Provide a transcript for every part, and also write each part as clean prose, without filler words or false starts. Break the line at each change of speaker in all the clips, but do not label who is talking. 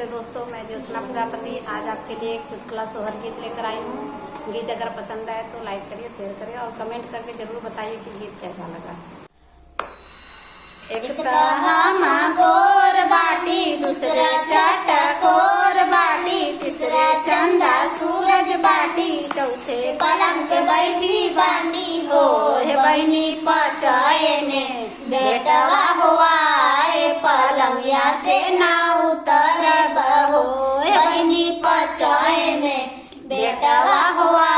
नमस्ते दोस्तों, मैं ज्योत्सना प्रजापति आज आपके लिए एक चुटकुला सोहर गीत लेकर आई हूँ। गीत अगर पसंद आए तो लाइक करिए, शेयर करिए और कमेंट करके जरूर बताइए कि गीत कैसा लगा।
एक हम गोर बाटी, दूसरे चटकोर बाटी, तीसरे चंदा सूरज बाटी, चौथे पलंग पे बैठी बानी हो। हे बहनी पचाए में बेटवा हुआ, पलंगिया से ना उतर बहो। हे बहनी पचाए में बेटवा हुआ,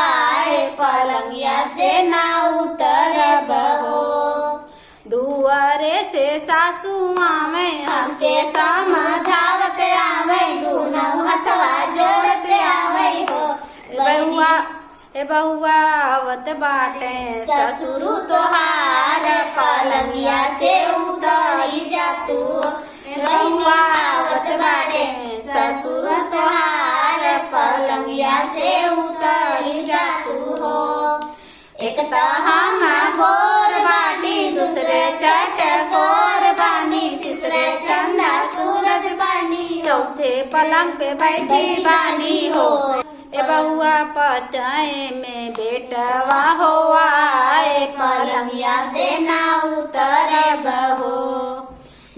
पलंगिया से ना उतर बहो।
दुआरे से सासू आवे
हमके समझावत आवे, दोनों हथवा जोड़त आवे हो।
बहुआ आवत बाटे
ससुर तोहार, पलंगिया से उतरी जातू। बहुआ आवत बाटे ससुर तोहार, पलंगिया से उतरी जातू हो। एक हम गोर बाटी, दूसरे चटकोर बानी, तीसरे चंदा सूरज बानी,
चौथे पलंग पे बैठी बानी हो। ए बहुआ पचाए में बेटवा हुआ,
पलंगिया से ना उतर बहो।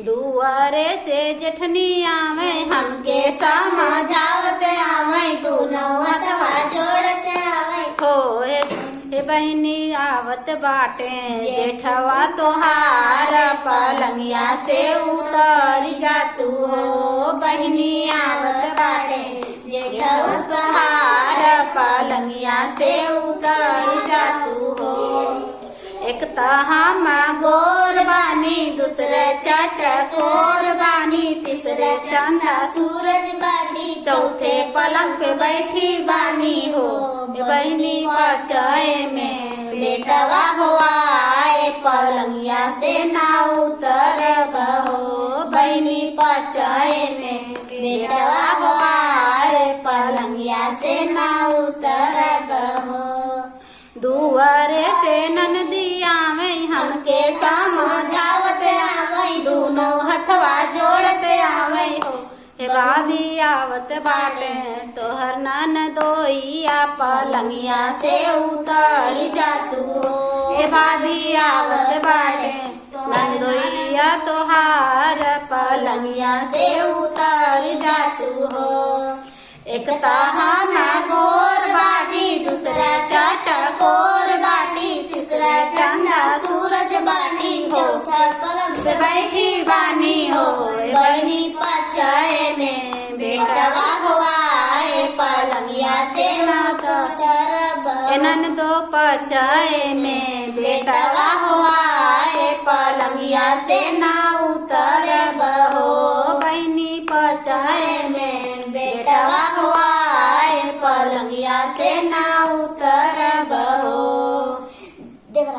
दुआरे से जेठनी आवे
हमके समझावत आवे, दोनों हथवा जोड़त आवे
हो। हे बहनी आवत बाटे जेठवा तोहार,
पलंगिया से उतर जातू हो। बहनी आवत बाटे जेठवा तोहार, पलंगिया से उतर जातू हो।
एक हम
गोर बानी, दूसरे चटकोर बानी, तीसरे चंदा सूरज बानी,
चौथे पलंग पे बैठी बानी हो।
बहनी पचाए में बेटवा हुआ, पलंगिया से ना उतर बहो। बहनी पचाए में बेटवा हुआ, पलंगिया से ना उतर बहो।
दुआरे से ननदी आवे
हमके समझावत आवे, दोनों हथवा जोड़त आवे हो।
हे भाभी आवत बाटे तोहर ननदोइया,
पलंगिया से उतर जातू हो।
हे भाभी आवत बाटे ननदोइया तोहार,
पलंगिया से उतर जातू हो। एक हम गोर बाटी, दूसरा चटकोर बाटी, तीसरा चंदा सूरज बाटी, चौथा पलंग पे बैठी बानी हो। बहनी पचाए में बेटवा हुआ, पलंगिया से ना उतर बहो।
ननदो पचाए में
बेटवा हुआ, पलंगिया से ना